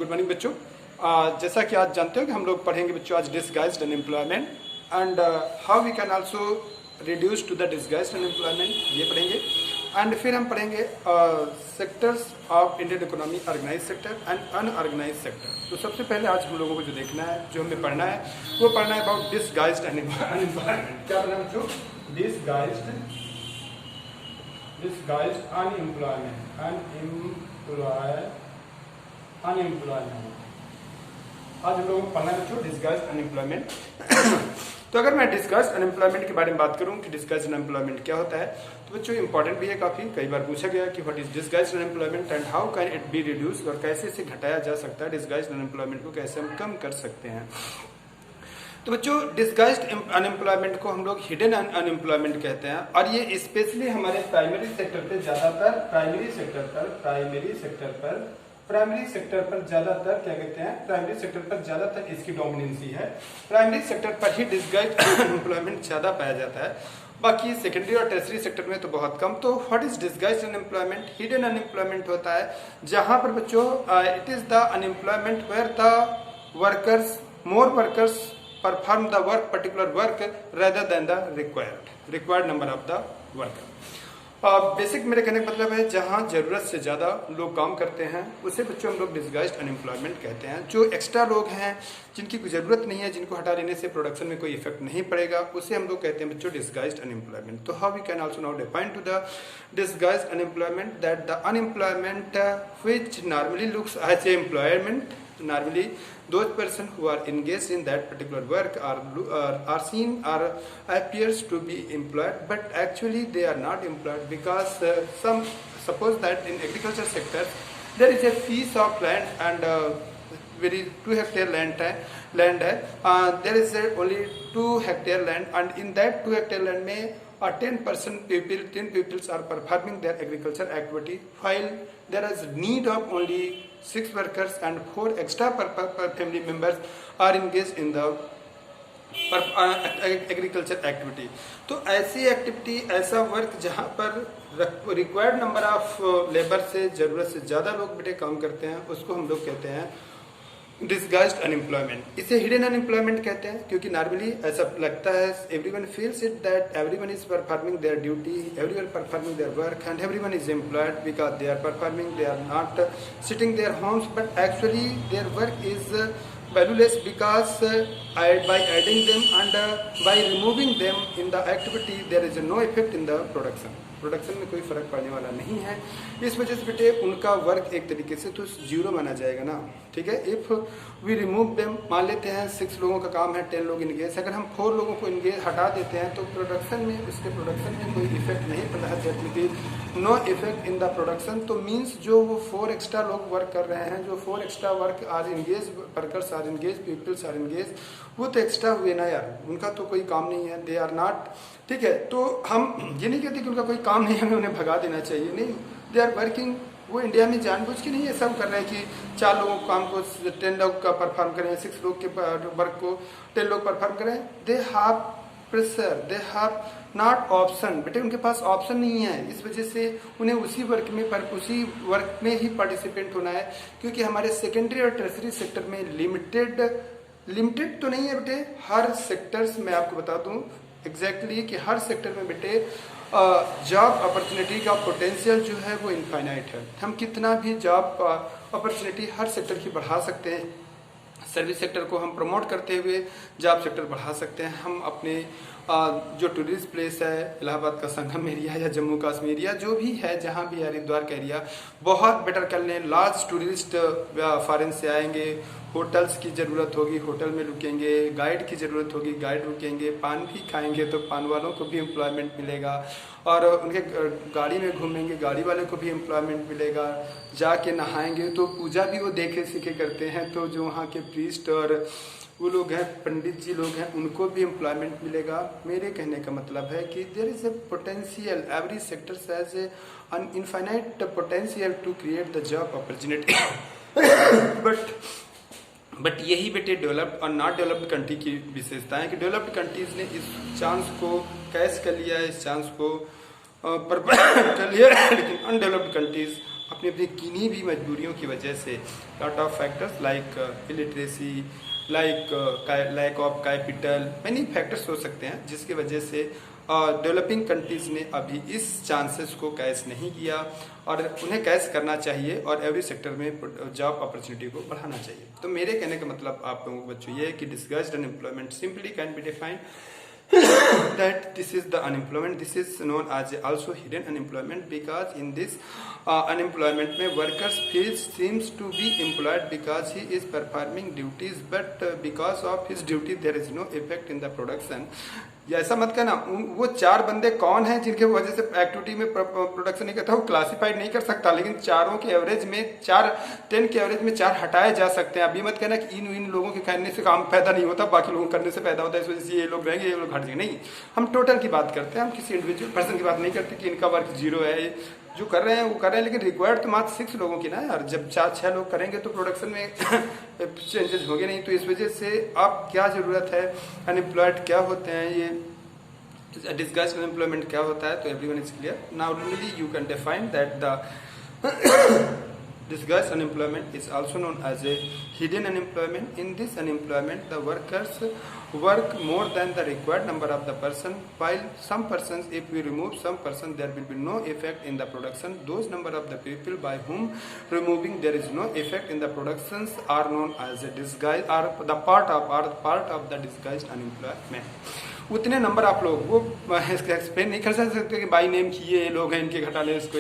Good morning बच्चों। जैसा कि आज जानते हो कि हम लोग पढ़ेंगे बच्चों आज disguised unemployment and how we can also reduce to the disguised unemployment, ये पढ़ेंगे। एंड फिर हम पढ़ेंगे sectors of Indian economy, organise sector and unorganise sector. तो सबसे पहले आज हम लोगों को जो देखना है, जो हमें पढ़ना है, वो पढ़ना है अबाउट डिसगाइज्ड अनएम्प्लॉयमेंट। क्या पढ़ना है बच्चों? Disguised unemployment, unemployment. आज हम लोगों को पढ़ना है बच्चों डिसगाइज्ड अनएम्प्लॉयमेंट। तो अगर मैं डिसगाइज्ड अनएम्प्लॉयमेंट के बारे में बात करूं कि डिसगाइज्ड अनएम्प्लॉयमेंट क्या होता है, तो बच्चों इंपॉर्टेंट भी है काफी। कई बार पूछा गया कि what is disguised unemployment and how can it be reduced, और कैसे इसे घटाया जा सकता है, डिसगाइज्ड अनएम्प्लॉयमेंट को कैसे हम कम कर सकते हैं। तो बच्चों डिसगाइज्ड अनएम्प्लॉयमेंट को हम लोग हिडन अनएम्प्लॉयमेंट कहते हैं, और ये स्पेशली हमारे प्राइमरी सेक्टर पे ज्यादातर प्राइमरी सेक्टर पर ज्यादातर इसकी डोमिनेंसी है। प्राइमरी सेक्टर पर ही डिसगाइज्ड अनएम्प्लॉयमेंट ज्यादा पाया जाता है, बाकी सेकेंडरी और टर्सरी सेक्टर में तो बहुत कम। तो what is disguised unemployment? Hidden unemployment होता है जहां पर बच्चों it is the unemployment where the more workers perform the work, particular work rather than the required number of the worker. Basic मेरे कहने का मतलब है जहां जरूरत से ज्यादा लोग काम करते हैं उसे बच्चों हम लोग डिसगाइज्ड अनएम्प्लॉयमेंट कहते हैं। जो एक्स्ट्रा लोग हैं जिनकी कोई जरूरत नहीं है, जिनको हटा देने से प्रोडक्शन में कोई इफेक्ट नहीं पड़ेगा, उसे हम लोग कहते हैं बच्चों डिसगाइज्ड अनएम्प्लॉयमेंट। तो how we can also now define to the disguised unemployment that the unemployment which normally looks as a employment, normally those person who are engaged in that particular work are seen or appears to be employed, but actually they are not employed because suppose that in agriculture sector there is a piece of land and very 2 hectare land है, there is only 2 hectare land, and in that 2 hectare land में 10 peoples are performing their agriculture activity, while there is need of only 6 workers and 4 extra family members are engaged in the agriculture activity. तो ऐसी activity, ऐसा work जहां पर required number of labour से जरूरत से ज्यादा लोग बेटे काम करते हैं, उसको हम लोग कहते हैं डिसगाइज्ड अनएम्प्लॉयमेंट। इसे हिडन अनएम्प्लॉयमेंट कहते हैं क्योंकि नॉर्मली ऐसा लगता है, everyone feels it that everyone is performing their duty, everyone performing their work and everyone is employed because they are performing, they are not sitting their homes, but actually their work is valueless because by adding them and by removing them in the activity there is no effect in the production में कोई फर्क पड़ने वाला नहीं है। इस वजह से बेटे उनका वर्क एक तरीके से तो जीरो माना जाएगा ना, ठीक है। इफ वी रिमूव देम, मान लेते हैं 6 लोगों का काम है, 10 लोग इंगेज, अगर हम 4 लोगों को इंगेज हटा देते हैं तो प्रोडक्शन में, उसके प्रोडक्शन में कोई इफेक्ट नहीं पड़ता है, no effect in the production. तो मीन्स जो वो 4 एक्स्ट्रा लोग वर्क कर रहे हैं, जो 4 extra work are engage, workers are engage, peoples are engage, वो तो एक्स्ट्रा हुए ना यार, उनका तो कोई काम नहीं है, दे आर नॉट, ठीक है। तो हम ये नहीं कहते कि उनका कोई काम नहीं है, हमें उन्हें भगा देना चाहिए, नहीं, दे आर वर्किंग। वो इंडिया में जानबूझ के नहीं ये सब कर रहे हैं कि 4 लोगों को काम को 10 लोग का परफॉर्म करें, 6 लोग के वर्क को 10 लोग परफॉर्म करें। They have pressure, they have not option, बेटे उनके पास ऑप्शन नहीं है, इस वजह से उन्हें उसी वर्क में ही पार्टिसिपेंट होना है। क्योंकि हमारे सेकेंडरी और टर्सरी सेक्टर में लिमिटेड तो नहीं है बेटे, हर सेक्टर्स में आपको बता दूं एग्जैक्टली कि हर सेक्टर में बेटे जॉब अपॉर्चुनिटी का पोटेंशियल जो है वो इनफाइनाइट है। हम कितना भी जॉब अपॉर्चुनिटी हर सेक्टर की बढ़ा सकते हैं, सर्विस सेक्टर को हम प्रमोट करते हुए जॉब सेक्टर बढ़ा सकते हैं। हम अपने जो टूरिस्ट प्लेस है, इलाहाबाद का संगम एरिया या जम्मू कश्मीर या जो भी है, जहाँ भी हरिद्वार का एरिया बहुत बेटर कर लें। लार्ज टूरिस्ट फॉरेन से आएंगे, होटल्स की जरूरत होगी, होटल में रुकेंगे, गाइड की जरूरत होगी, गाइड रुकेंगे, पान भी खाएंगे तो पान वालों को भी एम्प्लॉयमेंट मिलेगा, और उनके गाड़ी में घूमेंगे, गाड़ी वाले को भी एम्प्लॉयमेंट मिलेगा। जाके नहाएंगे तो पूजा भी वो देखे सीखे करते हैं, तो जो वहाँ के प्रीस्ट और वो लोग हैं, पंडित जी लोग हैं, उनको भी एम्प्लॉयमेंट मिलेगा। मेरे कहने का मतलब है कि there is a potential, every sector has an infinite potential to create the job opportunity. But यही बेटे डेवलप्ड और नॉट डेवलप्ड कंट्री की विशेषता है कि डेवलप्ड कंट्रीज ने इस चांस को कैच कर लिया, इस चांस को कर लिया, लेकिन अनडेवलप्ड कंट्रीज अपनी अपनी किन्हीं भी मजबूरियों की वजह से lot of factors like illiteracy, like lack of capital, many factors हो सकते हैं जिसकी वजह से डेवलपिंग कंट्रीज ने अभी इस चांसेस को कैच नहीं किया और उन्हें कैच करना चाहिए और एवरी सेक्टर में जॉब अपॉर्चुनिटी को बढ़ाना चाहिए। तो मेरे कहने का मतलब आप लोगों को बच्चों ये है कि disguised unemployment simply can be defined that this is the unemployment, this is known as also hidden unemployment because in this unemployment में workers seems to be employed because he is performing duties but because of his duty there is no effect in the production। या ऐसा मत कहना वो 4 बंदे कौन हैं जिनके वजह से एक्टिविटी में प्रोडक्शन नहीं करता, वो क्लासिफाइड नहीं कर सकता, लेकिन चारों के एवरेज में 10 के एवरेज में 4 हटाए जा सकते हैं। अभी मत कहना कि इन लोगों के करने से काम पैदा नहीं होता, बाकी लोगों करने से पैदा होता है, इस वजह से ये लोग रहेंगे ये लोग हट जाएंगे। नहीं, हम टोटल की बात करते हैं, हम किसी इंडिविजुअल पर्सन की बात नहीं करते कि इनका वर्क 0 है, जो कर रहे हैं वो कर रहे हैं, लेकिन रिक्वायर्ड तो मात्र 6 लोगों की ना यार। जब 4-6 लोग करेंगे तो प्रोडक्शन में चेंजेस होंगे नहीं। तो इस वजह से अब क्या जरूरत है, अनएम्प्लॉयड क्या होते हैं, ये डिस्गाइज्ड अनएम्प्लॉयमेंट क्या होता है, तो everyone is clear now. Normally you can define that the disguised unemployment is also known as a hidden unemployment। in this unemployment the workers work more than the required number of the person, while some persons, if we remove some person there will be no effect in the production, those number of the people by whom removing there is no effect in the productions are known as a disguise, are the part of the disguised unemployment। उतने number आप लोग वो explain नहीं कर सकते कि by name की ये लोग हैं इनके घटा लें, इसको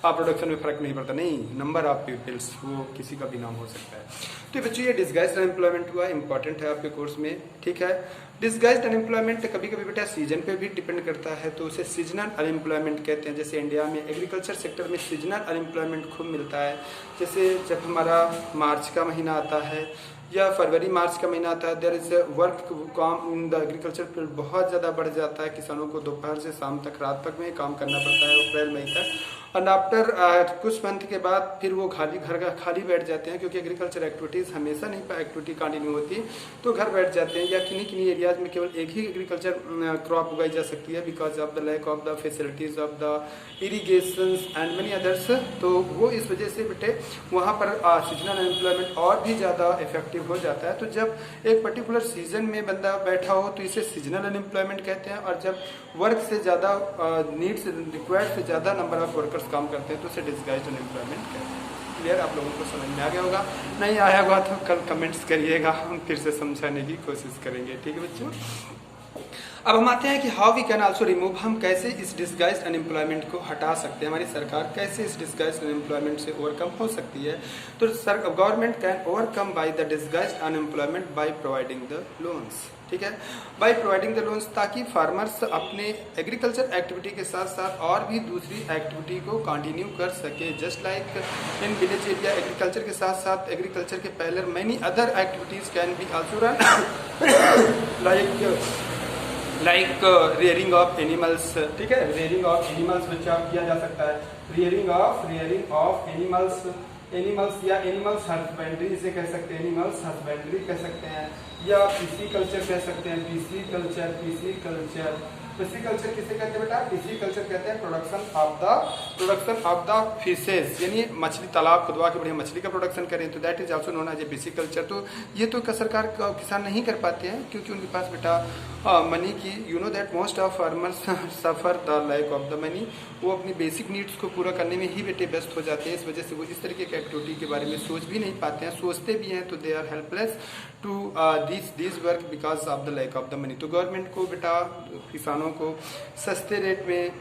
प्रोडक्शन में फर्क नहीं पड़ता। नहीं, नंबर ऑफ पीपल्स वो किसी का भी नाम हो सकता है। तो बच्चों ये डिस्गाइज्ड अनएम्प्लॉयमेंट हुआ, इंपॉर्टेंट है आपके कोर्स में, ठीक है। डिस्गाइज्ड अनएम्प्लॉयमेंट कभी कभी बेटा सीजन पे भी डिपेंड करता है, तो उसे सीजनल अनएम्प्लॉयमेंट कहते हैं। जैसे इंडिया में एग्रीकल्चर सेक्टर में सीजनल अनएम्प्लॉयमेंट खूब मिलता है। जैसे जब हमारा मार्च का महीना आता है या फरवरी मार्च का महीना आता है, देयर इज वर्क काम इन द एग्रीकल्चर फील्ड बहुत ज़्यादा बढ़ जाता है। किसानों को दोपहर से शाम तक, रात तक में काम करना पड़ता है अप्रैल मई तक। और आफ्टर कुछ मंथ के बाद फिर वो घर का खाली बैठ जाते हैं, क्योंकि एग्रीकल्चर एक्टिविटीज़ हमेशा नहीं एक्टिविटी कंटिन्यू होती, तो घर बैठ जाते हैं। या किन्हीं एरियाज में केवल एक ही एग्रीकल्चर क्रॉप उगाई जा सकती है because of the lack of the facilities of the irrigation and many others. तो वो इस वजह से बेटे वहाँ पर सीजनल अनएम्प्लॉयमेंट और भी ज़्यादा इफेक्टिव हो जाता है। तो जब एक पर्टिकुलर सीजन में बंदा बैठा हो तो इसे सीजनल अनएम्प्लॉयमेंट कहते हैं, और जब वर्क से ज़्यादा नीड्स रिक्वायर्ड से ज़्यादा नंबर ऑफ वर्कर्स काम करते हैं तो उसे डिस्गाइज्ड अनएम्प्लॉयमेंट कहते हैं। क्लियर, आप लोगों को समझ में आ गया होगा। नहीं आया होगा तो कल कमेंट्स करिएगा, हम फिर से समझाने की कोशिश करेंगे, ठीक है बच्चों। अब हम आते हैं कि how we can also remove, हम कैसे इस डिस्गाइज्ड अनएम्प्लॉयमेंट को हटा सकते हैं, हमारी सरकार कैसे इस डिस्गाइज्ड अनएम्प्लॉयमेंट से ओवरकम हो सकती है। तो government can overcome by the disguised unemployment by providing the loans, ठीक है, बाय प्रोवाइडिंग द लोन्स, ताकि फार्मर्स अपने एग्रीकल्चर एक्टिविटी के साथ साथ और भी दूसरी एक्टिविटी को कंटिन्यू कर सके। Just like in village area agriculture के साथ साथ एग्रीकल्चर के पहले many other activities can be also run like rearing of animals, ठीक है, रियरिंग ऑफ एनिमल्स बच्चा किया जा सकता है। रियरिंग ऑफ एनिमल्स या एनिमल्स हस्बेंड्री इसे कह सकते हैं, एनिमल्स हस्बेंड्री कह सकते हैं, या पीसी कल्चर कह सकते हैं, पीसी कल्चर किसे कहते हैं बेटा, पीसी कल्चर कहते हैं प्रोडक्शन ऑफ द फिशेज, यानी मछली तालाब खुदवा के बढ़िया मछली का प्रोडक्शन करें, तो that is also known as a pisciculture. तो ये तो सरकार किसान नहीं कर पाते हैं क्योंकि उनके पास बेटा मनी की, you know that most of farmers suffer the lack of the money, वो अपनी बेसिक नीड्स को पूरा करने में ही बेटे व्यस्त हो जाते हैं। इस वजह से वो इस तरीके की एक्टिविटी के बारे में सोच भी नहीं पाते हैं, सोचते भी हैं तो they are helpless to this work because of the lack of the money. तो गवर्नमेंट को बेटा किसानों को सस्ते रेट में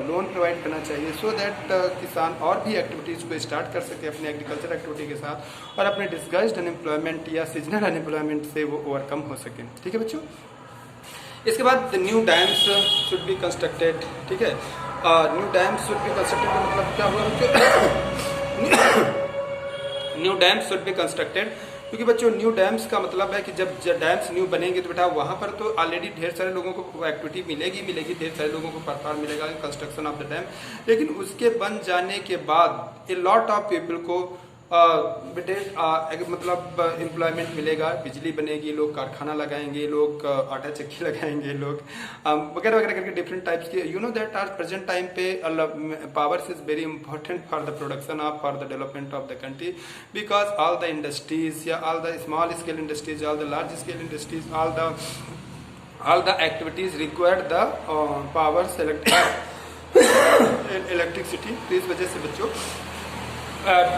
लोन प्रोवाइड करना चाहिए सो दैट किसान और भी एक्टिविटीज़ को स्टार्ट कर सके अपने एग्रीकल्चर एक्टिविटी के साथ, और अपने डिस्गाइज्ड अनएम्प्लॉयमेंट या सीजनल अनएम्प्लॉयमेंट से वो ओवरकम हो सके, ठीक है बच्चों। इसके बाद new dams should be constructed, ठीक है, new dams should be constructed का मतलब क्या हुआ बच्चों, new dams should be constructed, क्योंकि बच्चों न्यू डैम्स का मतलब है कि जब डैम्स न्यू बनेंगे तो बेटा वहाँ पर तो ऑलरेडी ढेर सारे लोगों को एक्टिविटी मिलेगी, ढेर सारे लोगों को प्लेटफॉर्म मिलेगा कंस्ट्रक्शन ऑफ द डैम, लेकिन उसके बन जाने के बाद ए लॉट ऑफ पीपल को बेटे मतलब एम्प्लॉयमेंट मिलेगा, बिजली बनेगी, लोग कारखाना लगाएंगे, लोग आटा चक्की लगाएंगे, लोग वगैरह वगैरह करके डिफरेंट टाइप्स के you know that are present time पे powers is very important for the production of for the development of the country, because all the industries या all the small scale industries, all the large scale industries, all the activities require the powers electricity। तो इस वजह से बच्चों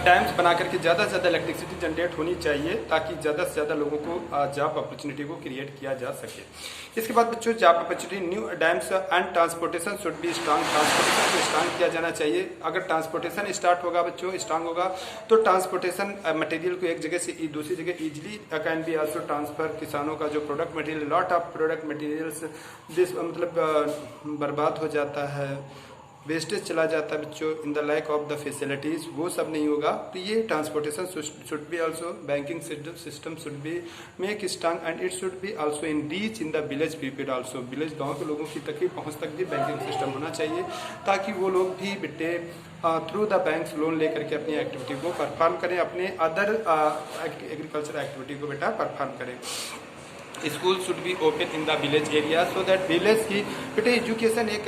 dams बना करके ज़्यादा से ज़्यादा इलेक्ट्रिसिटी जनरेट होनी चाहिए ताकि ज़्यादा से ज़्यादा लोगों को जॉब अपॉर्चुनिटी को क्रिएट किया जा सके। इसके बाद बच्चों job opportunity, new dams and transportation should B strong. Transportation को स्ट्रांग किया जाना चाहिए। अगर ट्रांसपोर्टेशन स्टार्ट होगा बच्चों, स्ट्रांग होगा, तो ट्रांसपोर्टेशन मटेरियल को एक जगह से दूसरी जगह easily can be also transfer. किसानों का जो product material, lot of product materials मतलब बर्बाद हो जाता है, वेस्टेज चला जाता है बच्चों in the lack of the facilities, वो सब नहीं होगा। तो ये transportation should be also, banking system should be make strong and it should be also in reach in the village people also. Village गांव के लोगों की तक पहुंच तक भी बैंकिंग सिस्टम होना चाहिए ताकि वो लोग भी बेटे थ्रू द बैंक्स लोन लेकर के अपनी एक्टिविटी को परफॉर्म करें, अपने अदर एग्रीकल्चर एक्टिविटी को बेटा परफॉर्म करें। School should be open in the village area so that village की बेटे एजुकेशन एक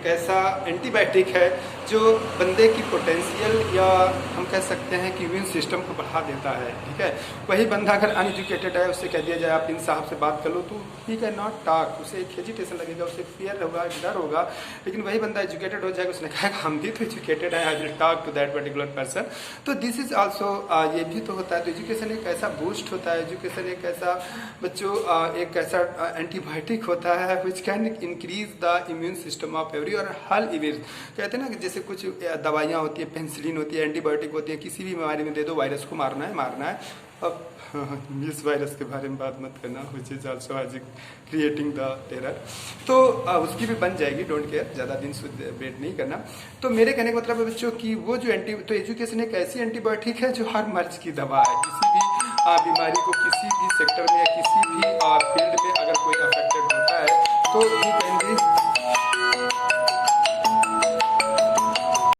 ऐसा एंटीबायोटिक है जो बंदे की पोटेंशियल या हम कह सकते हैं कि इम्यून सिस्टम को बढ़ा देता है। ठीक है, वही बंदा अगर अनएजुकेटेड है, उससे कह दिया जाए आप इन साहब से बात कर लो तो ही कैन नॉट टॉक, उसे एक हेजिटेशन लगेगा, उसे फियर होगा, डर होगा। लेकिन वही बंदा एजुकेटेड हो जाएगा, उसने कहा हम भी तो एजुकेटेड है, I will talk to that particular person. तो दिस इज आल्सो ये भी तो होता है। तो एजुकेशन एक ऐसा बूस्ट होता है, एजुकेशन एक ऐसा बच्चों एक ऐसा एंटीबायोटिक होता है which can increase the immune system of every और हर इवेज। कहते हैं ना कि जैसे कुछ दवाइयाँ होती है, पेंसिलिन होती है, एंटीबायोटिक होती है, किसी भी बीमारी में दे दो, वायरस को मारना है। अब इस वायरस के बारे में बात मत करना, which is also as creating the terror. तो उसकी भी बन जाएगी, डोंट केयर, ज़्यादा दिन वेट नहीं करना। तो मेरे कहने का मतलब है बच्चों कि वो जो तो एजुकेशन एक ऐसी एंटीबायोटिक है जो हर मर्ज की दवा है। किसी भी बीमारी को किसी भी सेक्टर में या किसी भी फील्ड